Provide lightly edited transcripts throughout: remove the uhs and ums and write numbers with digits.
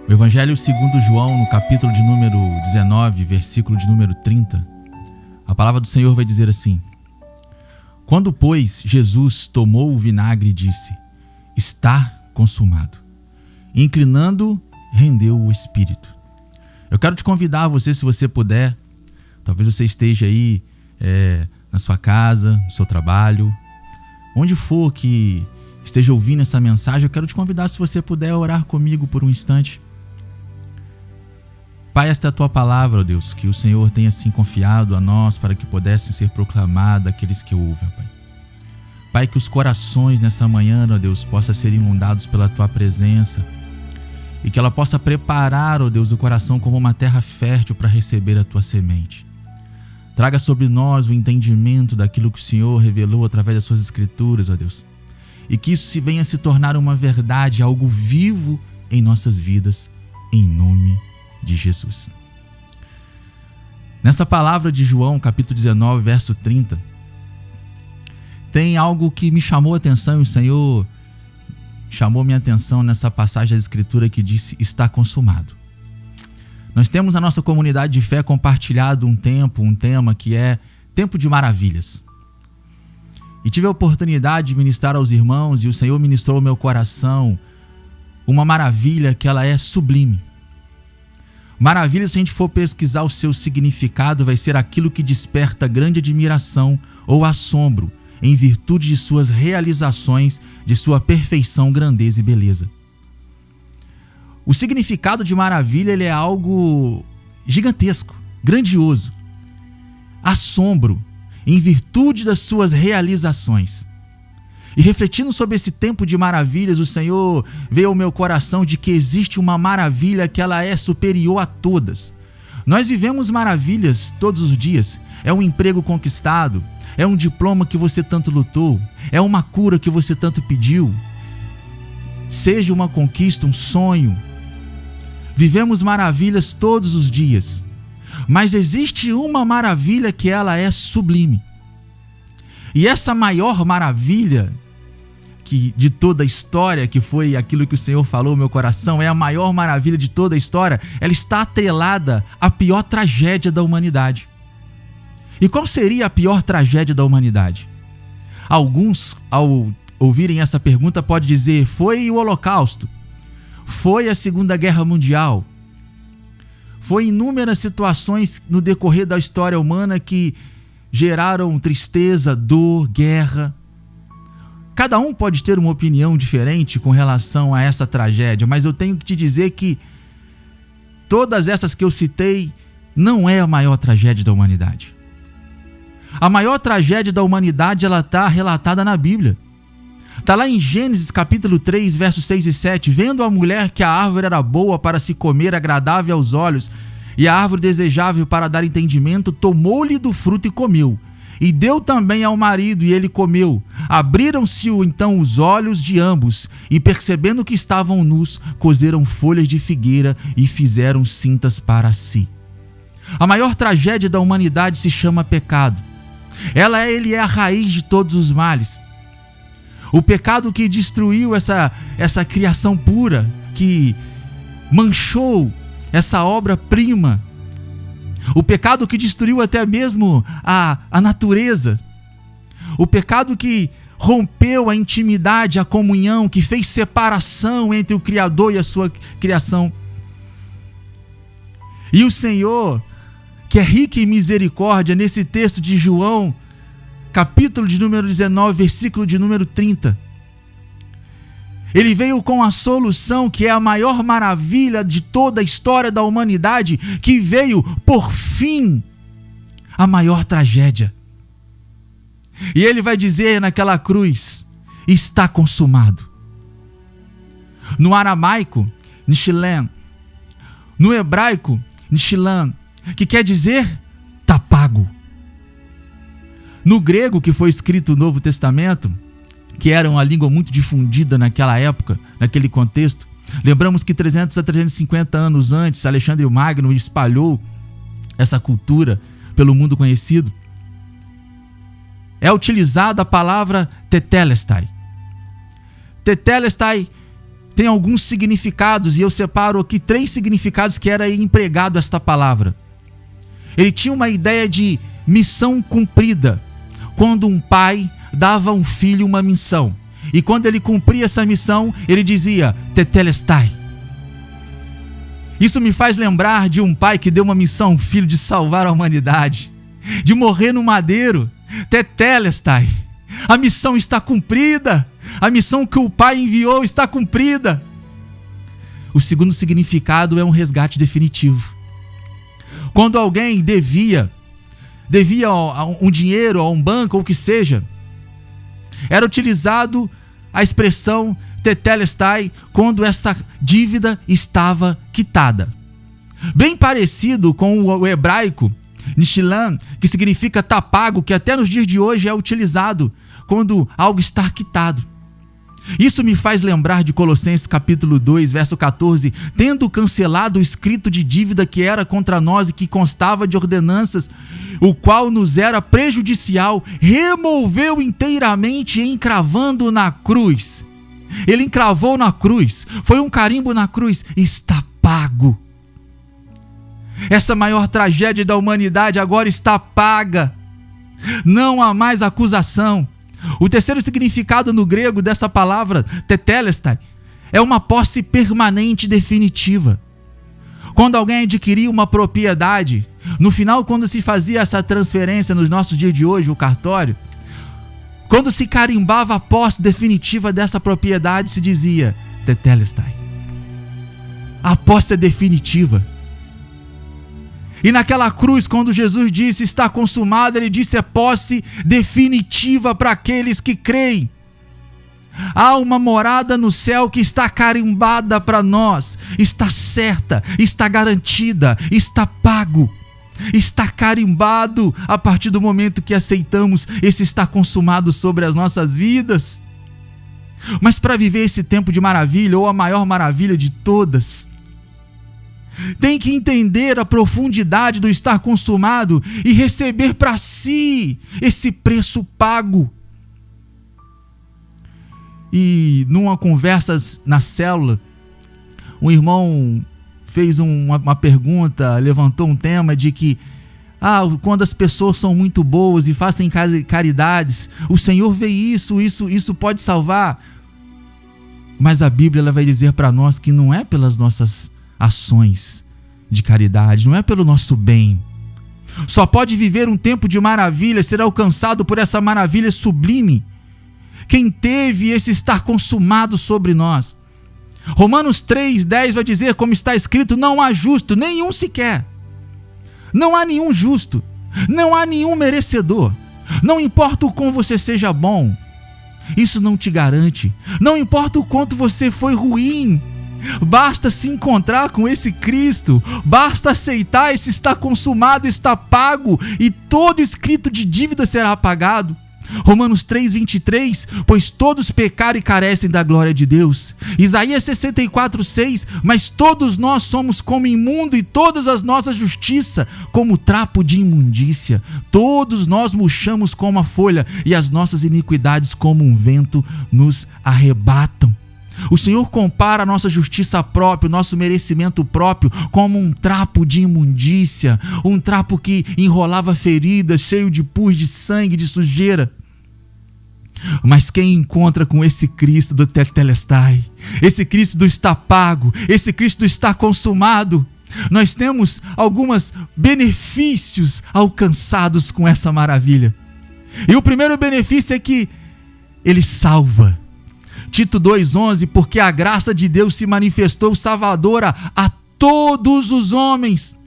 O Evangelho segundo João, no capítulo de número 19, versículo de número 30, a palavra do Senhor vai dizer assim: Quando, pois, Jesus tomou o vinagre, disse: Está consumado. E, inclinando, rendeu o Espírito. Eu quero te convidar, você, se você puder, talvez você esteja aí na sua casa, no seu trabalho, onde for que esteja ouvindo essa mensagem, eu quero te convidar, se você puder, orar comigo por um instante. Pai, esta é a Tua palavra, ó Deus, que o Senhor tenha assim confiado a nós para que pudessem ser proclamadas àqueles que ouvem, Pai. Pai, que os corações nessa manhã, ó Deus, possam ser inundados pela Tua presença e que ela possa preparar, ó Deus, o coração como uma terra fértil para receber a Tua semente. Traga sobre nós o entendimento daquilo que o Senhor revelou através das Suas Escrituras, ó Deus, e que isso venha a se tornar uma verdade, algo vivo em nossas vidas, em nome de Jesus. Nessa palavra de João, capítulo 19, verso 30, tem algo que me chamou a atenção, e o Senhor chamou minha atenção nessa passagem da Escritura que disse: está consumado. Nós temos na nossa comunidade de fé compartilhado um tema que é Tempo de Maravilhas. E tive a oportunidade de ministrar aos irmãos, e o Senhor ministrou ao meu coração uma maravilha que ela é sublime. Maravilha, se a gente for pesquisar o seu significado, vai ser aquilo que desperta grande admiração ou assombro em virtude de suas realizações, de sua perfeição, grandeza e beleza. O significado de maravilha, ele é algo gigantesco, grandioso, assombro, em virtude das suas realizações. E refletindo sobre esse tempo de maravilhas, o Senhor veio ao meu coração de que existe uma maravilha que ela é superior a todas. Nós vivemos maravilhas todos os dias. É um emprego conquistado, é um diploma que você tanto lutou, é uma cura que você tanto pediu. Seja uma conquista, um sonho. Vivemos maravilhas todos os dias. Mas existe uma maravilha que ela é sublime. E essa maior maravilha de toda a história, que foi aquilo que o Senhor falou no meu coração, é a maior maravilha de toda a história, ela está atrelada à pior tragédia da humanidade. E qual seria a pior tragédia da humanidade? Alguns, ao ouvirem essa pergunta, podem dizer: foi o Holocausto, foi a Segunda Guerra Mundial, foi inúmeras situações no decorrer da história humana que geraram tristeza, dor, guerra. Cada um pode ter uma opinião diferente com relação a essa tragédia, mas eu tenho que te dizer que todas essas que eu citei não é a maior tragédia da humanidade. A maior tragédia da humanidade, ela está relatada na Bíblia. Está lá em Gênesis capítulo 3, versos 6 e 7. Vendo a mulher que a árvore era boa para se comer, agradável aos olhos, e a árvore desejável para dar entendimento, tomou-lhe do fruto e comeu. E deu também ao marido, e ele comeu. Abriram-se então os olhos de ambos, e percebendo que estavam nus, coseram folhas de figueira e fizeram cintas para si. A maior tragédia da humanidade se chama pecado. Ele é a raiz de todos os males. O pecado que destruiu essa criação pura, que manchou essa obra-prima. O pecado que destruiu até mesmo a natureza. O pecado que rompeu a intimidade, a comunhão, que fez separação entre o Criador e a sua criação. E o Senhor, que é rico em misericórdia, nesse texto de João, capítulo de número 19, versículo de número 30, ele veio com a solução que é a maior maravilha de toda a história da humanidade, que veio por fim a maior tragédia. E ele vai dizer naquela cruz: está consumado. No aramaico, nishilam. No hebraico, nishilam, que quer dizer tá pago. No grego, que foi escrito o Novo Testamento, que era uma língua muito difundida naquela época, naquele contexto. Lembramos que 300 a 350 anos antes, Alexandre o Magno espalhou essa cultura pelo mundo conhecido. É utilizada a palavra tetelestai. Tetelestai tem alguns significados, e eu separo aqui 3 significados que era empregado esta palavra. Ele tinha uma ideia de missão cumprida, quando um pai dava a um filho uma missão, e quando ele cumpria essa missão, ele dizia, tetelestai. Isso me faz lembrar de um pai que deu uma missão a um filho de salvar a humanidade, de morrer no madeiro, tetelestai. A missão está cumprida, a missão que o pai enviou está cumprida. O segundo significado é um resgate definitivo. Quando alguém devia um dinheiro a um banco ou o que seja, era utilizado a expressão tetelestai quando essa dívida estava quitada. Bem parecido com o hebraico nishilam, que significa tá pago, que até nos dias de hoje é utilizado quando algo está quitado. Isso me faz lembrar de Colossenses capítulo 2, verso 14, tendo cancelado o escrito de dívida que era contra nós e que constava de ordenanças, o qual nos era prejudicial, removeu inteiramente, encravando na cruz. Ele encravou na cruz, foi um carimbo na cruz, está pago. Essa maior tragédia da humanidade agora está paga, não há mais acusação. O terceiro significado no grego dessa palavra, tetelestai, é uma posse permanente e definitiva. Quando alguém adquiria uma propriedade, no final, quando se fazia essa transferência nos nossos dias de hoje, o cartório, quando se carimbava a posse definitiva dessa propriedade, se dizia tetelestai. A posse é definitiva. E naquela cruz, quando Jesus disse, está consumado, ele disse, é posse definitiva para aqueles que creem. Há uma morada no céu que está carimbada para nós, está certa, está garantida, está pago, está carimbado a partir do momento que aceitamos esse está consumado sobre as nossas vidas. Mas para viver esse tempo de maravilha, ou a maior maravilha de todas, tem que entender a profundidade do estar consumado e receber para si esse preço pago. E numa conversa na célula, um irmão fez uma pergunta, levantou um tema de que quando as pessoas são muito boas e fazem caridades, o Senhor vê isso pode salvar. Mas a Bíblia ela vai dizer para nós que não é pelas nossas ações de caridade, não é pelo nosso bem. Só pode viver um tempo de maravilha, ser alcançado por essa maravilha sublime quem teve esse estar consumado sobre nós. Romanos 3:10 vai dizer, como está escrito, não há justo, nenhum sequer. Não há nenhum justo, não há nenhum merecedor. Não importa o quão você seja bom, isso não te garante. Não importa o quanto você foi ruim, basta se encontrar com esse Cristo, basta aceitar esse está consumado, está pago, e todo escrito de dívida será apagado. Romanos 3:23, pois todos pecaram e carecem da glória de Deus. Isaías 64:6, mas todos nós somos como imundo e todas as nossas justiças como trapo de imundícia. Todos nós murchamos como a folha e as nossas iniquidades como um vento nos arrebatam. O Senhor compara a nossa justiça própria, o nosso merecimento próprio, como um trapo de imundícia, um trapo que enrolava feridas, cheio de pus, de sangue, de sujeira. Mas quem encontra com esse Cristo do tetelestai, esse Cristo do está pago, esse Cristo do está consumado, nós temos alguns benefícios alcançados com essa maravilha. E o primeiro benefício é que Ele salva. Tito 2:11, porque a graça de Deus se manifestou salvadora a todos os homens.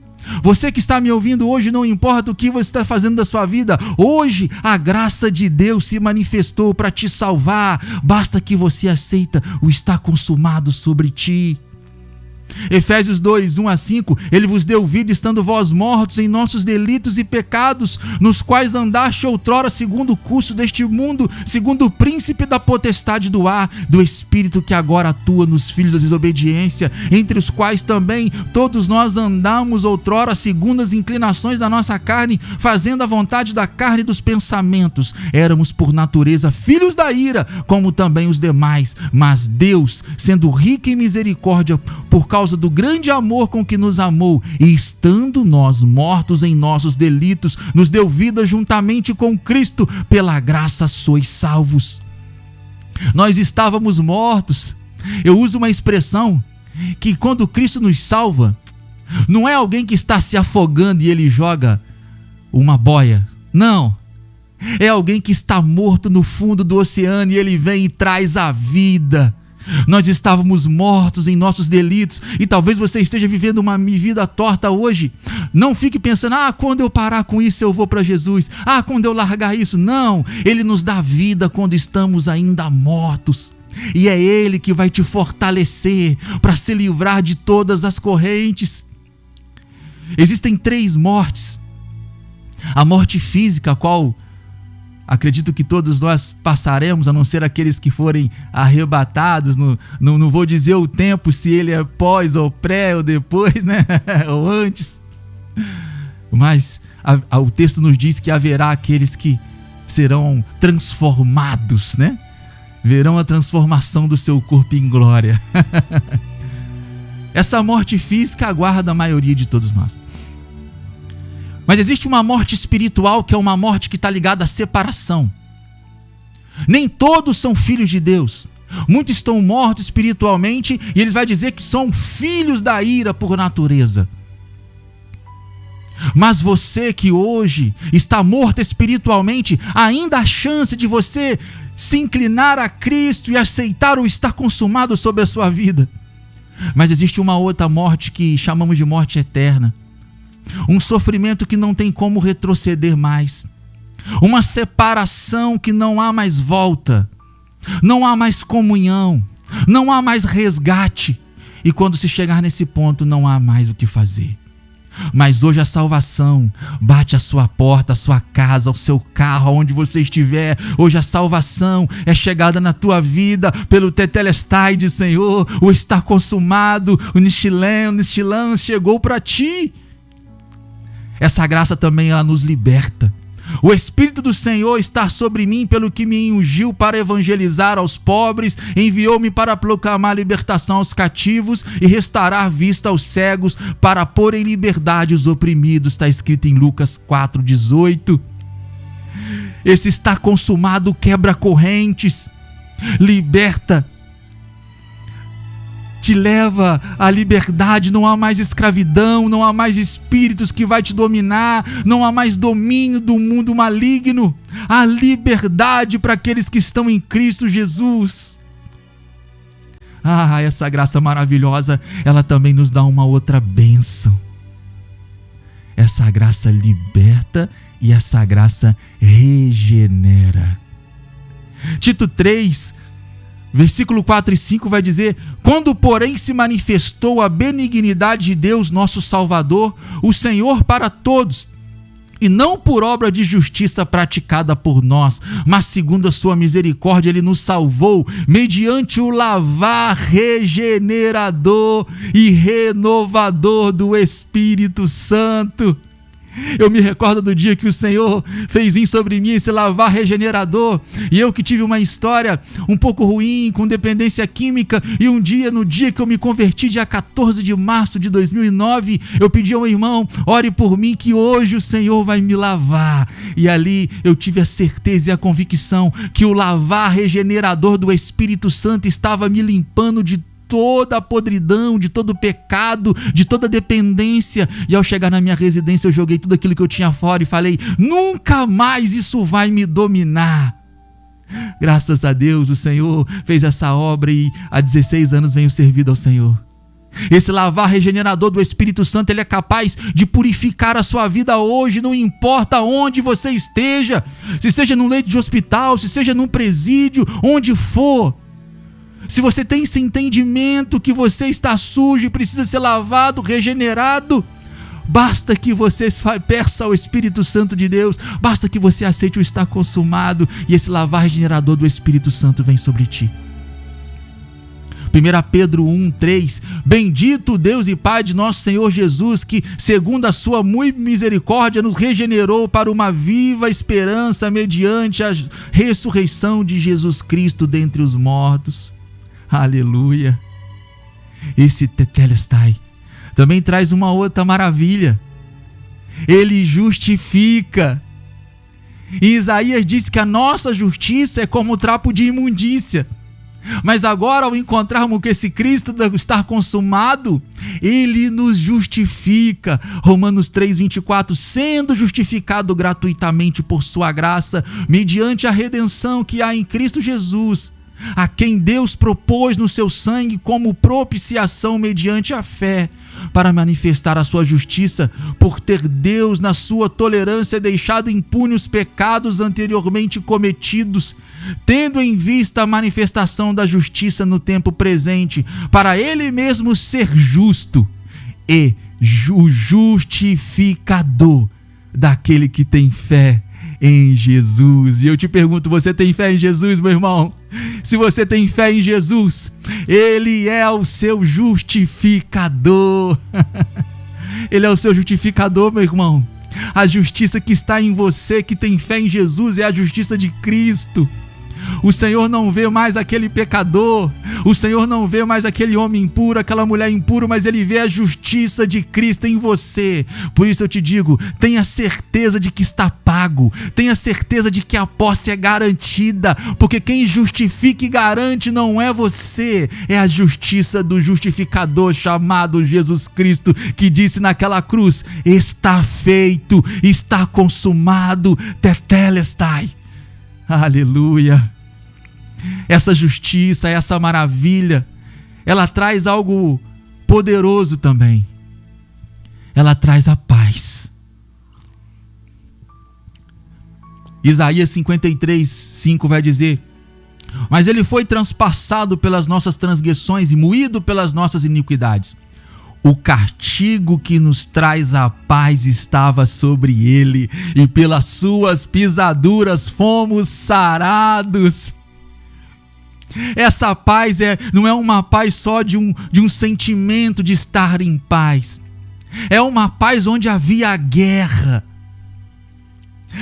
Você que está me ouvindo hoje, não importa o que você está fazendo da sua vida, hoje a graça de Deus se manifestou para te salvar, basta que você aceita o está consumado sobre ti. Efésios 2, 1-5, ele vos deu vida estando vós mortos em nossos delitos e pecados, nos quais andaste outrora segundo o curso deste mundo, segundo o príncipe da potestade do ar, do espírito que agora atua nos filhos da desobediência, entre os quais também todos nós andamos outrora segundo as inclinações da nossa carne, fazendo a vontade da carne e dos pensamentos. Éramos por natureza filhos da ira, como também os demais, mas Deus, sendo rico em misericórdia, por causa do grande amor com que nos amou, e estando nós mortos em nossos delitos, nos deu vida juntamente com Cristo, pela graça sois salvos. Nós estávamos mortos. Eu uso uma expressão que quando Cristo nos salva, não é alguém que está se afogando e ele joga uma boia. Não. É alguém que está morto no fundo do oceano e ele vem e traz a vida. Nós estávamos mortos em nossos delitos e talvez você esteja vivendo uma vida torta hoje. Não fique pensando, quando eu parar com isso eu vou para Jesus. Quando eu largar isso. Não, Ele nos dá vida quando estamos ainda mortos. E é Ele que vai te fortalecer para se livrar de todas as correntes. Existem 3 mortes. A morte física, a qual acredito que todos nós passaremos, a não ser aqueles que forem arrebatados. Não vou dizer o tempo, se ele é pós ou pré ou depois, né? Ou antes. Mas o texto nos diz que haverá aqueles que serão transformados, né? Verão a transformação do seu corpo em glória. Essa morte física aguarda a maioria de todos nós. Mas existe uma morte espiritual, que é uma morte que está ligada à separação. Nem todos são filhos de Deus. Muitos estão mortos espiritualmente e ele vai dizer que são filhos da ira por natureza. Mas você que hoje está morto espiritualmente, ainda há chance de você se inclinar a Cristo e aceitar o estar consumado sobre a sua vida. Mas existe uma outra morte que chamamos de morte eterna. Um sofrimento que não tem como retroceder mais. Uma separação que não há mais volta. Não há mais comunhão. Não há mais resgate. E quando se chegar nesse ponto, não há mais o que fazer. Mas hoje a salvação bate à sua porta, à sua casa, ao seu carro, aonde você estiver. Hoje a salvação é chegada na tua vida pelo tetelestai de Senhor. O estar consumado, o nistilão chegou para ti. Essa graça também ela nos liberta. O Espírito do Senhor está sobre mim, pelo que me ungiu para evangelizar aos pobres, enviou-me para proclamar a libertação aos cativos e restaurar vista aos cegos, para pôr em liberdade os oprimidos. Está escrito em Lucas 4,18. Esse está consumado quebra correntes, liberta, te leva à liberdade. Não há mais escravidão, não há mais espíritos que vai te dominar, não há mais domínio do mundo maligno. Há liberdade para aqueles que estão em Cristo Jesus. Essa graça maravilhosa, ela também nos dá uma outra bênção. Essa graça liberta e essa graça regenera. Tito 3, versículo 4 e 5 vai dizer: quando porém se manifestou a benignidade de Deus nosso Salvador, o Senhor para todos, e não por obra de justiça praticada por nós, mas segundo a sua misericórdia ele nos salvou, mediante o lavar regenerador e renovador do Espírito Santo. Eu me recordo do dia que o Senhor fez vir sobre mim esse lavar regenerador, e eu que tive uma história um pouco ruim, com dependência química, e no dia que eu me converti, dia 14 de março de 2009, eu pedi ao irmão: ore por mim que hoje o Senhor vai me lavar. E ali eu tive a certeza e a convicção que o lavar regenerador do Espírito Santo estava me limpando de toda a podridão, de todo o pecado, de toda a dependência. E ao chegar na minha residência, eu joguei tudo aquilo que eu tinha fora e falei: nunca mais isso vai me dominar. Graças a Deus, o Senhor fez essa obra e há 16 anos venho servindo ao Senhor. Esse lavar regenerador do Espírito Santo, ele é capaz de purificar a sua vida hoje, não importa onde você esteja, se seja num leito de hospital, se seja num presídio, onde for. se você tem esse entendimento que você está sujo e precisa ser lavado, regenerado, basta que você peça ao Espírito Santo de Deus, basta que você aceite o estar consumado e esse lavar regenerador do Espírito Santo vem sobre ti. 1 Pedro 1:3, bendito Deus e Pai de nosso Senhor Jesus, que segundo a sua muito misericórdia nos regenerou para uma viva esperança mediante a ressurreição de Jesus Cristo dentre os mortos. Aleluia. Esse tetelestai também traz uma outra maravilha. Ele justifica. E Isaías disse que a nossa justiça é como trapo de imundícia. Mas agora, ao encontrarmos que esse Cristo está consumado, Ele nos justifica. Romanos 3:24, sendo justificado gratuitamente por sua graça, mediante a redenção que há em Cristo Jesus, a quem Deus propôs no seu sangue como propiciação mediante a fé, para manifestar a sua justiça, por ter Deus na sua tolerância deixado impune os pecados anteriormente cometidos, tendo em vista a manifestação da justiça no tempo presente, para Ele mesmo ser justo e o justificador daquele que tem fé em Jesus. E eu te pergunto, você tem fé em Jesus, meu irmão? Se você tem fé em Jesus, Ele é o seu justificador. Ele é o seu justificador, meu irmão. A justiça que está em você, que tem fé em Jesus, é a justiça de Cristo. O Senhor não vê mais aquele pecador, o Senhor não vê mais aquele homem impuro, aquela mulher impura, mas Ele vê a justiça de Cristo em você. Por isso eu te digo, tenha certeza de que está pago, tenha certeza de que a posse é garantida, porque quem justifica e garante não é você, é a justiça do justificador chamado Jesus Cristo, que disse naquela cruz, está feito, está consumado, tetelestai. Aleluia. Essa justiça, essa maravilha, ela traz algo poderoso também. Ela traz a paz. Isaías 53:5 vai dizer: mas ele foi transpassado pelas nossas transgressões e moído pelas nossas iniquidades. O castigo que nos traz a paz estava sobre ele, e pelas suas pisaduras fomos sarados. Essa paz não é uma paz só de um sentimento de estar em paz. É uma paz onde havia guerra.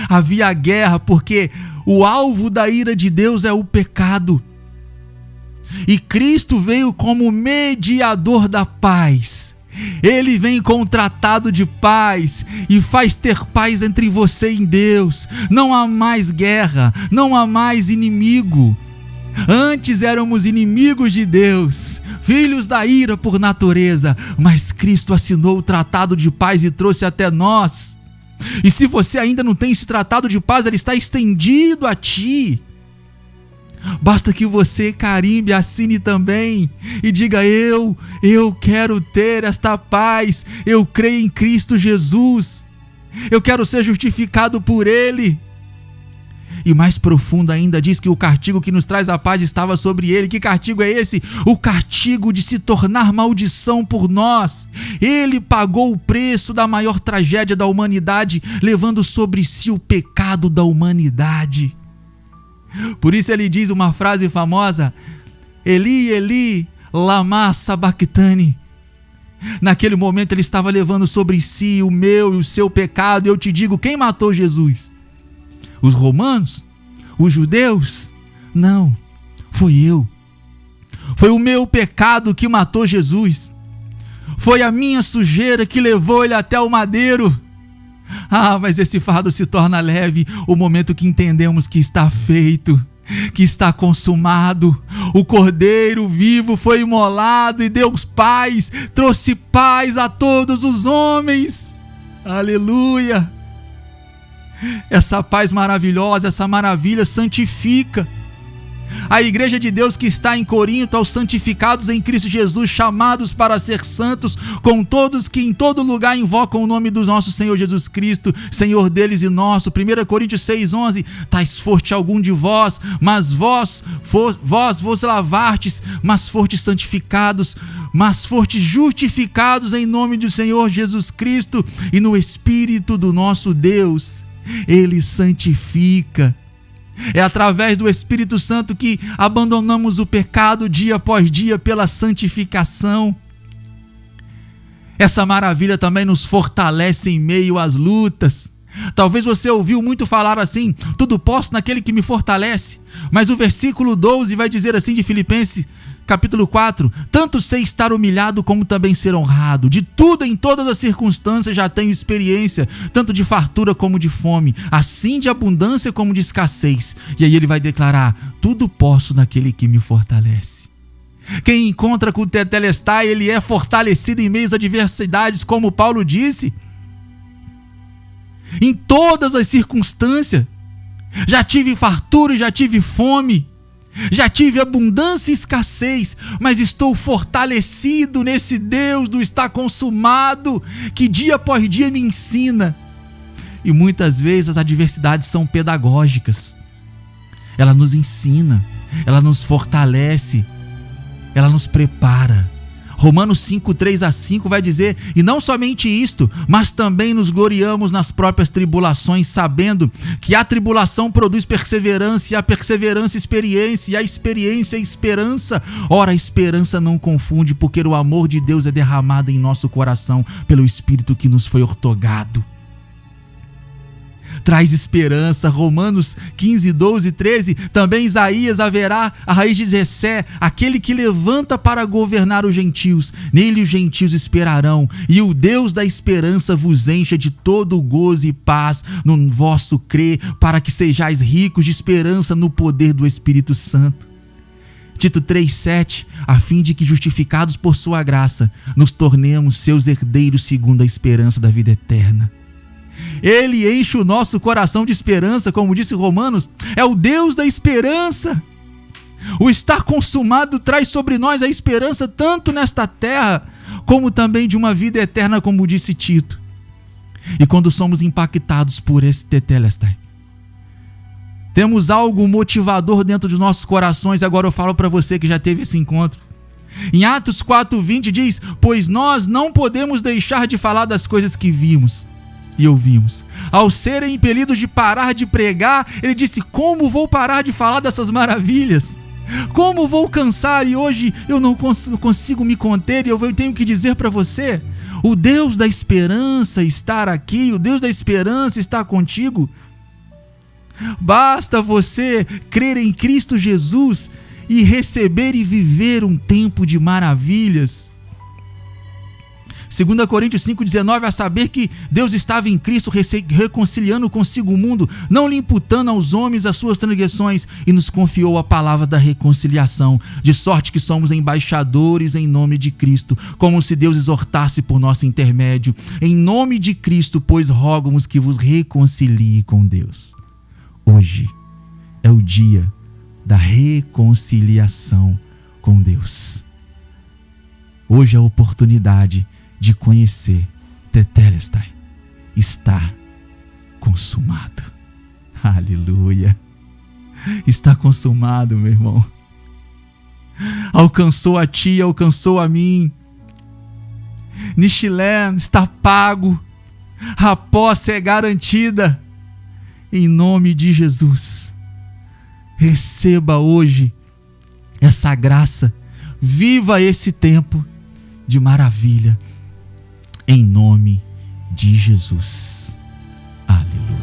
Havia guerra porque o alvo da ira de Deus é o pecado. E Cristo veio como mediador da paz. Ele vem com um tratado de paz e faz ter paz entre você e Deus. Não há mais guerra, não há mais inimigo. Antes éramos inimigos de Deus, filhos da ira por natureza, mas Cristo assinou o tratado de paz e trouxe até nós. E se você ainda não tem esse tratado de paz, ele está estendido a ti. Basta que você carimbe, assine também e diga: eu quero ter esta paz, eu creio em Cristo Jesus, eu quero ser justificado por Ele. E mais profundo ainda, diz que o castigo que nos traz a paz estava sobre ele. Que castigo é esse? O castigo de se tornar maldição por nós. Ele pagou o preço da maior tragédia da humanidade, levando sobre si o pecado da humanidade. Por isso ele diz uma frase famosa: Eli, Eli, lama sabachthani. Naquele momento ele estava levando sobre si o meu e o seu pecado. E eu te digo, quem matou Jesus? Os romanos? Os judeus? Não, foi eu. Foi o meu pecado que matou Jesus. Foi a minha sujeira que levou ele até o madeiro. Ah, mas esse fardo se torna leve o momento que entendemos que está feito, que está consumado. O Cordeiro vivo foi imolado e Deus paz, trouxe paz a todos os homens. Aleluia! Essa paz maravilhosa, essa maravilha santifica. A igreja de Deus que está em Corinto, aos santificados em Cristo Jesus, chamados para ser santos, com todos que em todo lugar invocam o nome do nosso Senhor Jesus Cristo, Senhor deles e nosso. 1 Coríntios 6,11, tais foste algum de vós, mas vós vos lavartes, mas fortes santificados, mas fortes justificados em nome do Senhor Jesus Cristo e no Espírito do nosso Deus. Ele santifica. É através do Espírito Santo que abandonamos o pecado dia após dia pela santificação. Essa maravilha também nos fortalece em meio às lutas. Talvez você ouviu muito falar assim: tudo posso naquele que me fortalece. Mas o versículo 12 vai dizer assim de Filipenses capítulo 4, tanto sei estar humilhado como também ser honrado. De tudo em todas as circunstâncias já tenho experiência, tanto de fartura como de fome, assim de abundância como de escassez. E aí ele vai declarar: tudo posso naquele que me fortalece. Quem encontra com o tetelestai, ele é fortalecido em meio às adversidades, como Paulo disse. Em todas as circunstâncias, já tive fartura, já tive fome, já tive abundância e escassez, mas estou fortalecido nesse Deus do está consumado, que dia após dia me ensina. E muitas vezes as adversidades são pedagógicas. Ela nos ensina, ela nos fortalece, ela nos prepara. Romanos 5, 3-5 vai dizer: e não somente isto, mas também nos gloriamos nas próprias tribulações, sabendo que a tribulação produz perseverança, e a perseverança experiência, e a experiência esperança. Ora, a esperança não confunde, porque o amor de Deus é derramado em nosso coração pelo Espírito que nos foi outorgado. Traz esperança. Romanos 15, 12, 13, também Isaías: haverá a raiz de Jessé, aquele que levanta para governar os gentios, nele os gentios esperarão, e o Deus da esperança vos encha de todo gozo e paz no vosso crer, para que sejais ricos de esperança no poder do Espírito Santo. Tito 3,7, a fim de que, justificados por sua graça, nos tornemos seus herdeiros segundo a esperança da vida eterna. Ele enche o nosso coração de esperança, como disse Romanos, é o Deus da esperança. O estar consumado traz sobre nós a esperança tanto nesta terra, como também de uma vida eterna, como disse Tito. E quando somos impactados por esse tetelestai, temos algo motivador dentro dos nossos corações. Agora eu falo para você que já teve esse encontro. Em Atos 4:20 diz: pois nós não podemos deixar de falar das coisas que vimos e ouvimos. Ao serem impelidos de parar de pregar, ele disse: como vou parar de falar dessas maravilhas? Como vou cansar? E hoje eu não consigo me conter, e eu tenho que dizer para você: o Deus da esperança está aqui, o Deus da esperança está contigo. Basta você crer em Cristo Jesus e receber e viver um tempo de maravilhas. 2 Coríntios 5,19, a saber que Deus estava em Cristo reconciliando consigo o mundo, não lhe imputando aos homens as suas transgressões, e nos confiou a palavra da reconciliação, de sorte que somos embaixadores em nome de Cristo, como se Deus exortasse por nosso intermédio. Em nome de Cristo, pois, rogo-vos que vos reconcilie com Deus. Hoje é o dia da reconciliação com Deus. Hoje é a oportunidade de conhecer tetelestai. Está consumado. Aleluia. Está consumado, meu irmão. Alcançou a ti, alcançou a mim. Nishilé está pago. A posse é garantida. Em nome de Jesus. Receba hoje essa graça. Viva esse tempo de maravilha. Em nome de Jesus. Aleluia.